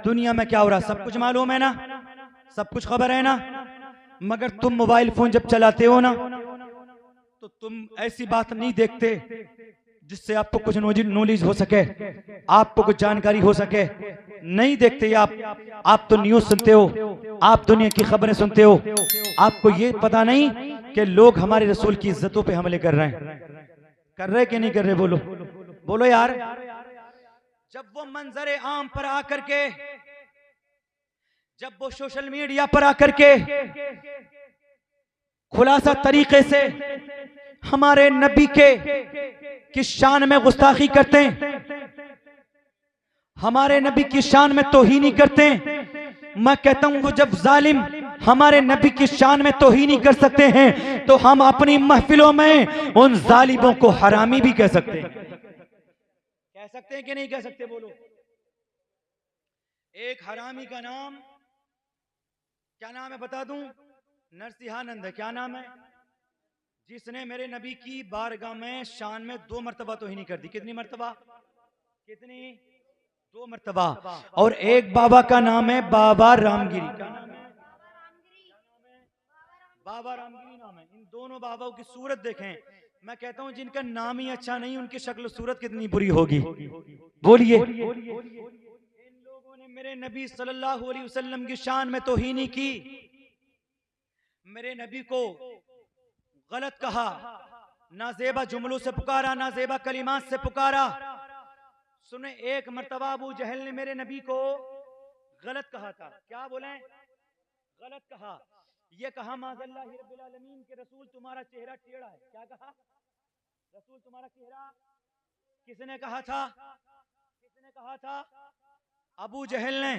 दुनिया में क्या हो रहा है सब कुछ मालूम है ना, सब कुछ खबर है ना। मगर तुम मोबाइल फोन जब चलाते हो ना तो तुम ऐसी बात नहीं देखते जिससे आपको कुछ नॉलेज हो सके, आपको कुछ जानकारी हो सके, नहीं देखते आप तो न्यूज सुनते हो, आप दुनिया की खबरें सुनते हो। आपको ये पता नहीं कि लोग हमारे रसूल की इज्जतों पे हमले कर रहे हैं कि नहीं कर रहे? बोलो बोलो यार। जब वो मंजरे आम पर आकर के, जब वो सोशल मीडिया पर आकर के खुलासा तरीके से हमारे नबी की शान में गुस्ताखी करते हैं, हमारे नबी की शान में तौहीनी करते हैं, मैं कहता हूं वो जब जालिम हमारे नबी की शान में तौहीनी कर सकते हैं तो हम अपनी महफिलों में उन जालिमों को हरामी भी कह सकते हैं। कह सकते हैं कि नहीं कह सकते? बोलो। एक हरामी का नाम क्या नाम है बता दूं? नरसिंहानंद है। क्या नाम है? जिसने मेरे नबी की बारगाह में शान में 2 मरतबा तौहीनी कर दी। कितनी मरतबा? कितनी? 2 मरतबा। और एक बाबा का नाम है बाबा रामगिरी। क्या नाम है? बाबा रामगिरी नाम है। इन दोनों बाबाओं की सूरत देखें, मैं कहता हूं जिनका नाम ही अच्छा नहीं उनकी शक्ल सूरत कितनी बुरी होगी। बोलिए। इन लोगों ने मेरे नबी सल्लल्लाहु अलैहि वसल्लम की शान में तौहीनी की, मेरे नबी को गलत कहा, नाजेबा जुमलों से पुकारा, नाजेबा कलिमात से पुकारा। सुने, एक मर्तबा अबू जहल ने मेरे नबी को गलत कहा था। क्या बोले? गलत कहा। ये कहा माज़ल्लाहि रब्बिल आलमीन के रसूल तुम्हारा चेहरा टेढ़ा है। क्या कहा? रसूल तुम्हारा चेहरा। किसने कहा था? किसने कहा था? अबू जहल ने।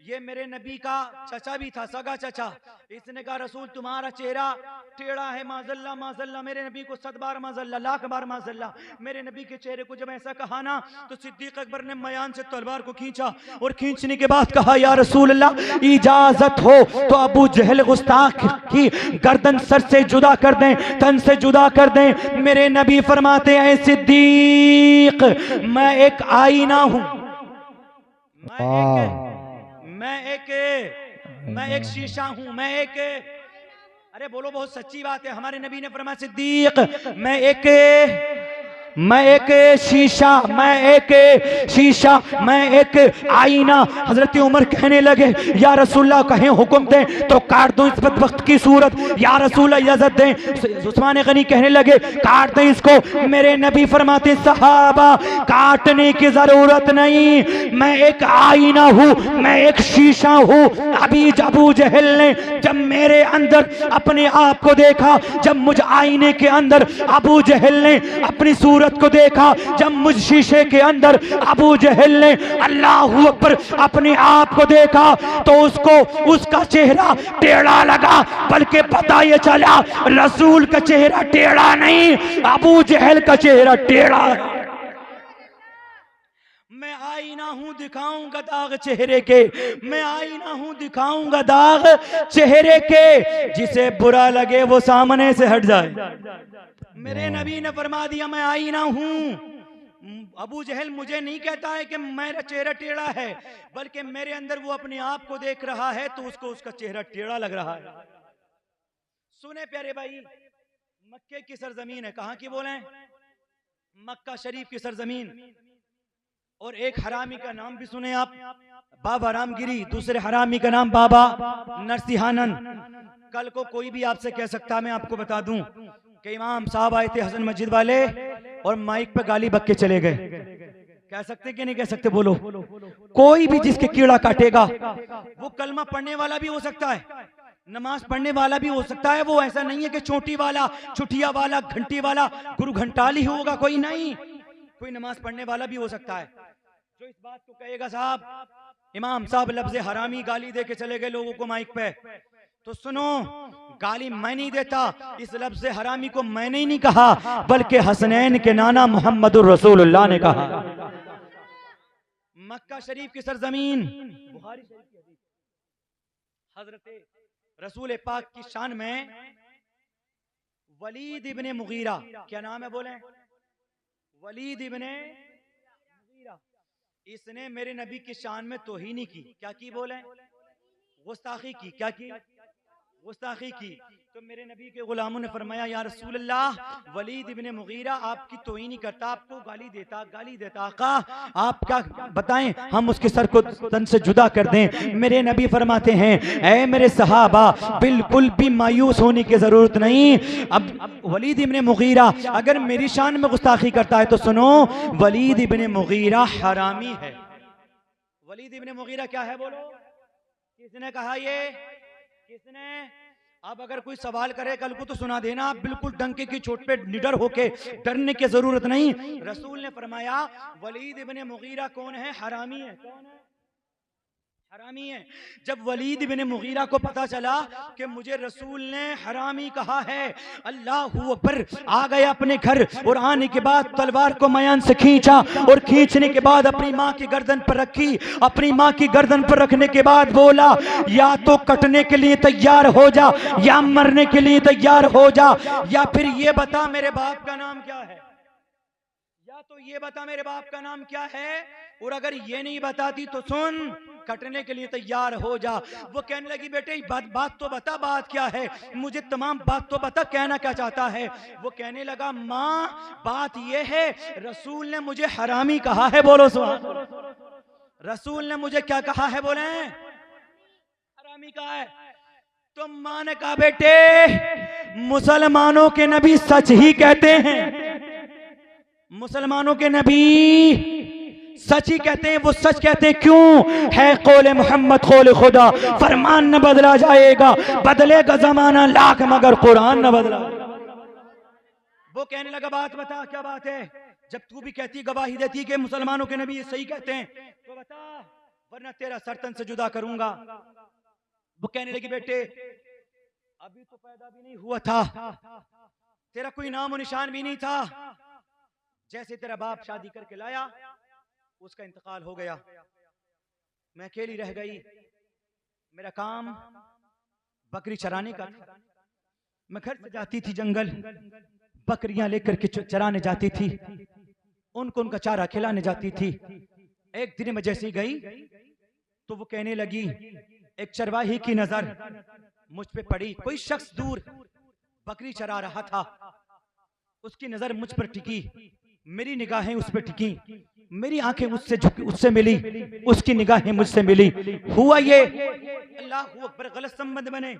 ये मेरे नबी का चचा भी था, सगा चचा। इसने कहा रसूल तुम्हारा चेहरा टेढ़ा है। माज़ल्ला माज़ल्ला। मेरे नबी को 7 बार माज़ल्ला, लाख बार माज़ल्ला। मेरे नबी के चेहरे को जब ऐसा कहा ना तो सिद्दीक अकबर ने मयान से तलवार को खींचा और खींचने के बाद कहा या रसूल अल्लाह इजाजत हो तो अबू जहल गुस्ताख की गर्दन सर से जुदा कर दें, तन से जुदा कर दें। मेरे नबी फरमाते हैं सिद्दीक मैं एक आईना हूं, मैं एक शीशा हूं, अरे बोलो, बहुत सच्ची बात है। हमारे नबी ने फरमाया सिद्दीक मैं एक शीशा, मैं एक आईना। हजरत उमर कहने लगे या रसूलल्लाह कहें हुक्म दें तो काट दूं इस बदबख्त की सूरत, या रसूलल्लाह इजाजत दें। उस्मान गनी कहने लगे काट दें इसको। मेरे नबी फरमाते सहाबा काटने की जरूरत नहीं, मैं एक आईना हूं, मैं एक शीशा हूं। अभी अबू जहल ने जब मेरे अंदर अपने आप को देखा, जब मुझ आईने के अंदर अबू जहल ने अपनी सूरत को देखा, जब मुझ शीशे के अंदर अबू जहल ने अल्लाहू अकबर अपने आप को देखा तो उसको उसका चेहरा टेढ़ा लगा। बल्कि पता ये चला रसूल का चेहरा टेढ़ा नहीं, अबू जहल का चेहरा टेढ़ा है। मैं आईना हूं दिखाऊंगा दाग चेहरे के, मैं आईना हूं दिखाऊंगा दाग चेहरे के, जिसे बुरा लगे वो सामने से हट जाए। मेरे नबी ने फरमा दिया मैं आईना हूं। अबू जहल मुझे नहीं कहता है कि मेरा चेहरा टेढ़ा है, बल्कि मेरे अंदर वो अपने आप को देख रहा है तो उसको उसका चेहरा टेढ़ा लग रहा है। सुने प्यारे भाई, मक्के की सरजमीन है। कहां की बोले? मक्का शरीफ की सरजमीन। और एक हरामी का नाम भी सुने आप, बाबा रामगिरी। दूसरे हरामी का नाम बाबा नरसिंहानंद। कल को कोई भी आपसे कह सकता, मैं आपको बता दूं कि इमाम साहब आए थे हसन मस्जिद वाले और माइक पे गाली बक के चले गए। कह सकते कि नहीं कह सकते? बोलो। कोई भी जिसके कीड़ा काटेगा, वो कलमा पढ़ने वाला भी हो सकता है, नमाज पढ़ने वाला भी हो सकता है। वो ऐसा नहीं है कि चोटी वाला, छुटिया वाला, घंटी वाला, गुरु घंटाली होगा, कोई नहीं। कोई नमाज पढ़ने वाला भी हो सकता है। जो इस बात को कहेगा साहब इमाम साहब लफ्ज़ हरामी गाली दे के चले गए लोगों को माइक पे, तो सुनो, गाली मैं नहीं देता। इस लफ्ज़ हरामी को मैंने ही नहीं कहा, बल्कि हसनैन के नाना मोहम्मदुर रसूलुल्लाह ने कहा। मक्का शरीफ की सरजमीन, बुखारी शरीफ की हदीस, हजरत रसूल पाक की शान में वलीद इब्ने मुगीरा, क्या नाम है बोले? वलीद इब्ने मुगीरा। इसने मेरे नबी की शान में तौहीन की। क्या की बोले? गुस्ताखी की। क्या की? गुस्ताखी की। तो मेरे नबी के गुलामों ने फरमाया, या रसूल अल्लाह, वलीद इब्ने मुगीरा आपकी तौहीन करता, आपको गाली देता। आका आप क्या बताएं, हम उसके सर को तन से जुदा कर दें? मेरे नबी फरमाते हैं, ऐ मेरे सहाबा, बिल्कुल भी मायूस होने की जरूरत नहीं। अब वलीद इब्ने मुगीरा अगर मेरी शान में गुस्ताखी करता है तो सुनो, वलीद इब्ने मुगीरा हरामी है। वलीद इब्ने मुगीरा क्या है बोलो? किसने कहा ये? किसने? अब अगर कोई सवाल करे कल को तो सुना देना, आप बिल्कुल डंके की चोट पे निडर होके, डरने की जरूरत नहीं। रसूल ने फरमाया वलीद इब्ने मुगीरा कौन है? हरामी है। कौन है? हरामी है। जब वलीद इब्ने मुगीरा को पता चला कि मुझे रसूल ने हरामी कहा है, अल्लाहू अकबर, आ गया अपने घर और आने के बाद तलवार को मयान से खींचा और खींचने के बाद अपनी माँ की गर्दन पर रखी। अपनी माँ की गर्दन पर रखने के बाद बोला, या तो कटने के लिए तैयार हो जा, या मरने के लिए तैयार हो जा, या फिर ये बता मेरे बाप का नाम क्या है, या तो ये बता मेरे बाप का नाम क्या है, और अगर ये नहीं बताती तो सुन, कटने के लिए तैयार हो जा। वो कहने लगी, बेटे बात तो बता, बात क्या है, मुझे तमाम बात तो बता, कहना क्या चाहता है। वो कहने लगा, माँ बात ये है, रसूल ने मुझे हरामी कहा है। बोलो सुभान। रसूल ने मुझे क्या कहा है? बोले हरामी कहा है। तो माँ ने कहा, बेटे मुसलमानों के नबी सच ही कहते हैं, मुसलमानों के नबी सच ही कहते हैं। वो सच कहते हैं क्यों? है कौले मोहम्मद कौले खुदा, फरमान न बदला जाएगा, बदलेगा जमाना लाख मगर कुरान न बदला। वो कहने लगा, बात बता क्या बात है, जब तू भी कहती गवाही देती कि मुसलमानों के नबी सही कहते हैं तो बता, वरना तेरा सरतन से जुदा करूंगा। वो कहने लगी, बेटे अभी तो पैदा भी नहीं हुआ था, तेरा कोई नाम और निशान भी नहीं था, जैसे तेरा बाप शादी करके लाया उसका इंतकाल हो गया, मैं अकेली रह गई। मेरा काम बकरी चराने का था। मैं घर से जाती थी जंगल, बकरियां लेकर के चराने जाती थी, उनको उनका चारा खिलाने जाती थी। एक दिन मैं जैसे ही गई तो वो कहने लगी, एक चरवाही की नजर मुझ पे पड़ी। कोई शख्स दूर बकरी चरा रहा था, उसकी नजर मुझ पर टिकी, मेरी निगाहें उस पर टिकी, मेरी आंखें उससे मिली, उसकी निगाहें मुझसे मिली। हुआ ये, अल्लाहू अकबर, गलत संबंध बने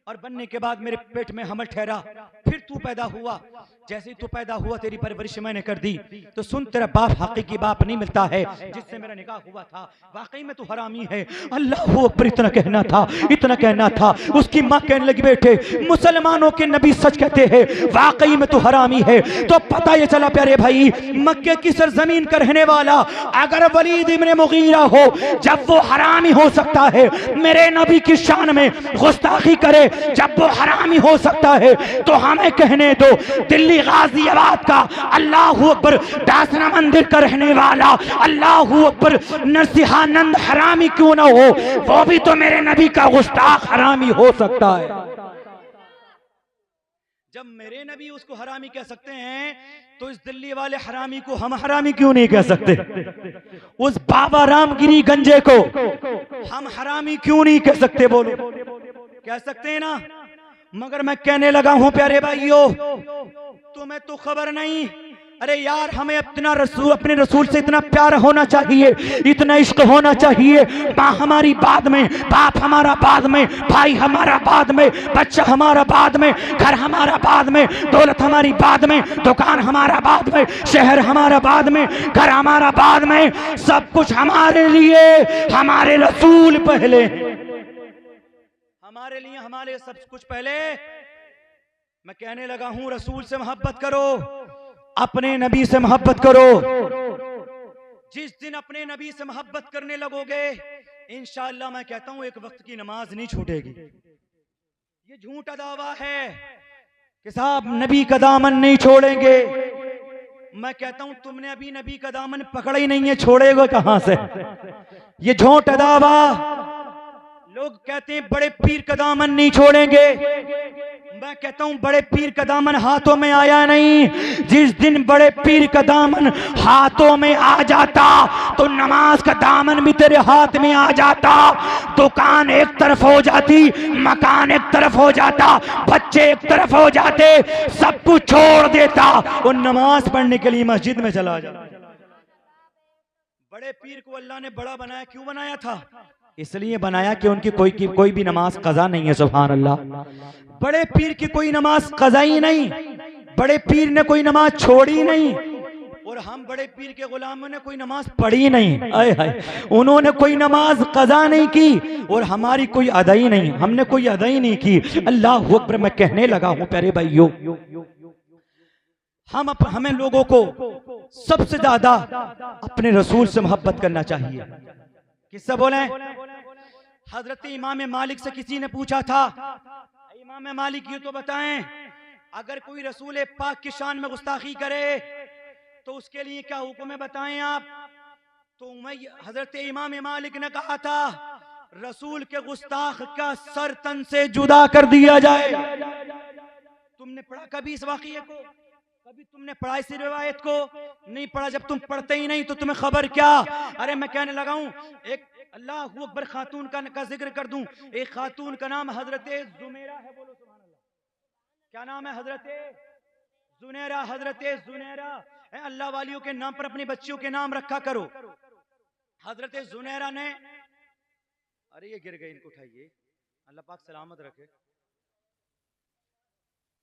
और बनने के बाद मेरे पेट में हमल ठहरा। फिर तू पैदा हुआ, जैसे तू पैदा हुआ तेरी परवरिश मैंने कर दी। तो सुन, तेरा बाप हकीकी बाप नहीं मिलता है जिससे मेरा निकाह हुआ था, वाकई में तू हरामी है। अल्लाह अकबर, इतना कहना था, इतना कहना था। उसकी माँ कहने लगी, बेटे मुसलमानों के नबी सच कहते हैं, वाकई में तू हरामी है। तो पता ये चला प्यारे भाई, मक्के की सरजमीन का रहने वाला अगर वलीद इब्ने मुगीरा हो, जब वो हरामी हो सकता है मेरे नबी की शान में गुस्ताखी करे, जब वो हरामी हो सकता है तो हमें कहने दो, दिल्ली गाजियाबाद का अल्लाहू अकबर दासना मंदिर का रहने वाला अल्लाहू अकबर नरसिंहानंद हरामी क्यों ना हो, वो भी तो मेरे नबी का गुस्ताख हरामी हो सकता है। जब मेरे नबी उसको हरामी कह सकते हैं तो इस दिल्ली वाले हरामी को हम हरामी क्यों नहीं कह सकते? उस बाबा रामगिरी गंजे को हम हरामी क्यों नहीं कह सकते? बोलो, कह सकते हैं ना। मगर मैं कहने लगा हूं प्यारे भाइयों, तुम्हें तो खबर नहीं। अरे यार, हमें अपना रसूल, अपने रसूल से इतना प्यार होना चाहिए, इतना इश्क होना चाहिए। माँ हमारी बाद में, बाप हमारा बाद में, भाई हमारा बाद में, बच्चा हमारा बाद में, घर हमारा बाद में, दौलत हमारी बाद में, दुकान हमारा बाद में, शहर हमारा बाद में, घर हमारा बाद में, सब कुछ हमारे लिए हमारे रसूल पहले, हमारे लिए हमारे सब कुछ पहले। मैं कहने लगा हूं, रसूल से मोहब्बत करो, अपने नबी से मोहब्बत करो। जिस दिन अपने नबी से मोहब्बत करने लगोगे, इंशाअल्लाह मैं कहता हूं एक वक्त की नमाज नहीं छूटेगी। ये झूठा दावा है कि साहब नबी का दामन नहीं छोड़ेंगे। मैं कहता हूं तुमने अभी नबी का दामन पकड़ा ही नहीं है, छोड़ेगा कहां से? ये झूठा दावा, लोग कहते हैं बड़े पीर का दामन नहीं छोड़ेंगे, मैं कहता हूं बड़े पीर का दामन हाथों में आया नहीं। जिस दिन बड़े पीर का दामन हाथों में आ जाता तो नमाज का दामन भी तेरे हाथ में आ जाता। दुकान एक तरफ हो जाती, मकान एक तरफ हो जाता, बच्चे एक तरफ हो जाते, सब कुछ छोड़ देता और नमाज पढ़ने के लिए मस्जिद में चला जाता। बड़े पीर को अल्लाह ने बड़ा बनाया, क्यों बनाया था? इसलिए बनाया कि उनकी कोई भी नमाज कज़ा नहीं है। सुभान अल्लाह। बड़े पीर की कोई नमाज कज़ा ही नहीं, बड़े पीर ने कोई नमाज छोड़ी नहीं, और हम बड़े पीर के गुलामों ने कोई नमाज पढ़ी नहीं। आए हाय, उन्होंने कोई नमाज कज़ा नहीं की और हमारी कोई अदाई नहीं, हमने कोई अदाई नहीं की। अल्लाह अकबर। मैं कहने लगा हूं प्यारे भाइयों, हमें लोगों को सबसे ज्यादा अपने रसूल से मोहब्बत करना चाहिए। किससे बोले? हजरत इमाम मालिक से किसी ने पूछा था, इमाम मालिक ये तो बताएं, अगर कोई रसूल पाक की शान में गुस्ताखी करे तो उसके लिए क्या हुक्म है, बताएं आप। तो हजरत इमाम मालिक ने कहा था, रसूल के गुस्ताख का सर तन से जुदा कर दिया जाए। तुमने पढ़ा कभी इस वाक़िये को? कभी तुमने पढ़ा इस रिवायत को? नहीं पढ़ा। जब तुम पढ़ते ही नहीं तो तुम्हें खबर क्या? अरे मैं कहने लगा हूं, एक अल्लाह अकबर खातून का जिक्र कर दूं। एक खातून का नाम हजरत जुमेरा है। बोलो सुभान अल्लाह। क्या नाम है? हजरत जुनेरा। हजरत जुनेरा। अल्लाह वालियों के नाम पर अपनी बच्चियों के नाम रखा करो। हजरत जुनेरा ने, अरे ये गिर गए, इनको उठाइए, अल्लाह पाक सलामत रखे।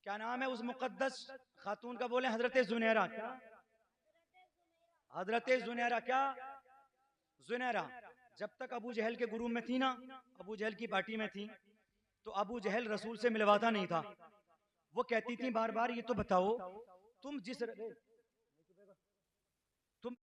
क्या नाम है उस मुकद्दस खातून का? बोले हजरत जुनेरा। क्या? हजरत जुनेरा। क्या? जुनेरा। जब तक अबू जहल के गुरु में थी ना, अबू जहल की पार्टी में थी, तो अबू जहल रसूल से मिलवाता नहीं था। वो कहती थी बार बार, ये तो बताओ तुम जिस